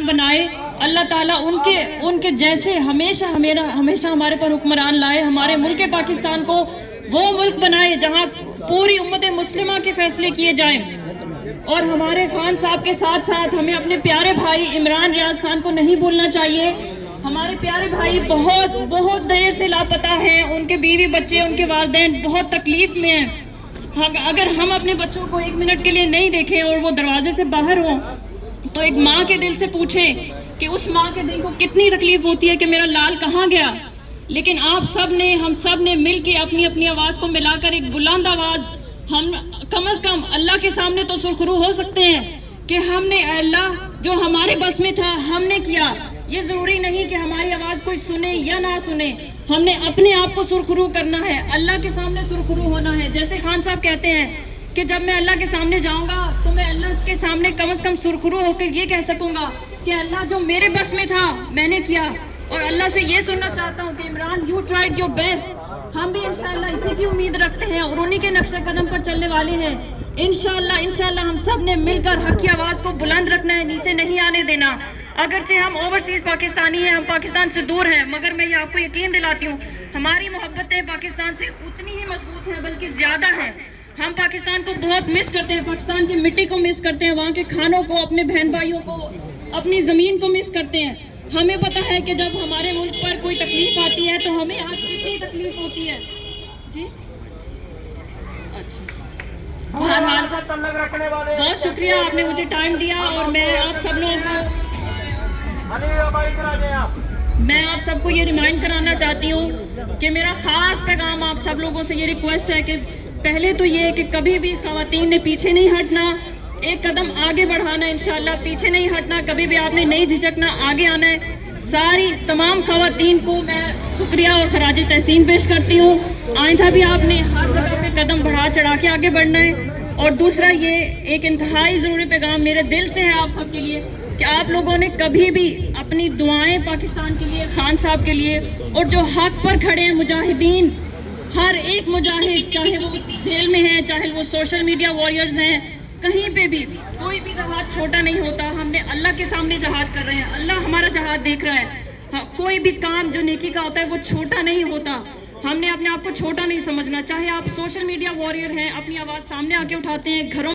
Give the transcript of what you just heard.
بنائے اللہ تعالیٰ ان کے جیسے ہمیشہ ہمارے پر حکمران لائے. ہمارے ملک پاکستان کو وہ ملک بنائے جہاں پوری امت مسلمہ کے فیصلے کیے جائیں. اور ہمارے خان صاحب کے ساتھ ساتھ ہمیں اپنے پیارے بھائی عمران ریاض خان کو نہیں بھولنا چاہیے. ہمارے پیارے بھائی بہت دیر سے لاپتہ ہیں. ان کے بیوی بچے، ان کے والدین بہت تکلیف میں ہیں. اگر ہم اپنے بچوں کو 1 منٹ کے لیے نہیں دیکھیں اور وہ دروازے سے باہر ہوں تو ایک ماں کے دل سے پوچھیں کہ اس ماں کے دل کو کتنی تکلیف ہوتی ہے کہ میرا لال کہاں گیا. لیکن ہم سب نے مل کے اپنی آواز کو ملا کر ایک بلند آواز، ہم کم از کم اللہ کے سامنے تو سرخرو ہو سکتے ہیں کہ ہم نے اللہ جو ہمارے بس میں تھا ہم نے کیا. یہ ضروری نہیں کہ ہماری آواز کوئی سنے یا نہ سنے، ہم نے اپنے آپ کو سرخرو کرنا ہے، اللہ کے سامنے سرخرو ہونا ہے. جیسے خان صاحب کہتے ہیں کہ جب میں اللہ کے سامنے جاؤں گا تو میں اللہ کے سامنے کم از کم سرخرو ہو کے یہ کہہ سکوں گا کہ اللہ جو میرے بس میں تھا میں نے کیا. اور اللہ سے یہ سننا چاہتا ہوں کہ Imran you tried your best. ہم بھی انشاءاللہ اسی کی امید رکھتے ہیں اور انہی کے نقش قدم پر چلنے والے ہیں. انشاءاللہ ہم سب نے مل کر حق کی آواز کو بلند رکھنا ہے، نیچے نہیں آنے دینا. اگرچہ ہم اوورسیز پاکستانی ہیں، ہم پاکستان سے دور ہیں، مگر میں یہ آپ کو یقین دلاتی ہوں ہماری محبتیں پاکستان سے اتنی ہی مضبوط ہیں بلکہ زیادہ ہیں. ہم پاکستان کو بہت مس کرتے ہیں، پاکستان کی مٹی کو مس کرتے ہیں، وہاں کے کھانوں کو، اپنے بہن بھائیوں کو، اپنی زمین کو مس کرتے ہیں. ہمیں پتہ ہے کہ جب ہمارے ملک پر کوئی تکلیف آتی ہے تو ہمیں آج کتنی تکلیف ہوتی ہے. جی اچھا، بہرحال بہت شکریہ آپ نے مجھے ٹائم دیا. اور میں آپ سب کو یہ ریمائنڈ کرانا چاہتی ہوں کہ میرا خاص پیغام آپ سب لوگوں سے یہ ریکویسٹ ہے کہ پہلے تو یہ کہ کبھی بھی خواتین نے پیچھے نہیں ہٹنا، ایک قدم آگے بڑھانا، انشاءاللہ پیچھے نہیں ہٹنا. کبھی بھی آپ نے نہیں جھجکنا، آگے آنا ہے. ساری تمام خواتین کو میں شکریہ اور خراج تحسین پیش کرتی ہوں. آئندہ بھی آپ نے ہر جگہ پہ قدم بڑھا چڑھا کے آگے بڑھنا ہے. اور دوسرا یہ ایک انتہائی ضروری پیغام میرے دل سے ہے آپ سب کے لیے کہ آپ لوگوں نے کبھی بھی اپنی دعائیں پاکستان کے لیے، خان صاحب کے لیے، اور جو حق پر کھڑے ہیں مجاہدین، ہر ایک مجاہد، چاہے وہ جیل میں ہیں، چاہے وہ سوشل میڈیا وارئرز ہیں، کہیں پہ بھی کوئی بھی جہاد چھوٹا نہیں ہوتا. ہم نے اللہ کے سامنے جہاد کر رہے ہیں، اللہ ہمارا جہاد دیکھ رہا ہے. کوئی بھی کام جو نیکی کا ہوتا ہے وہ چھوٹا نہیں ہوتا. ہم نے اپنے آپ کو چھوٹا نہیں سمجھنا. چاہے آپ سوشل میڈیا وارئر ہیں، اپنی آواز سامنے آ کے اٹھاتے ہیں، گھروں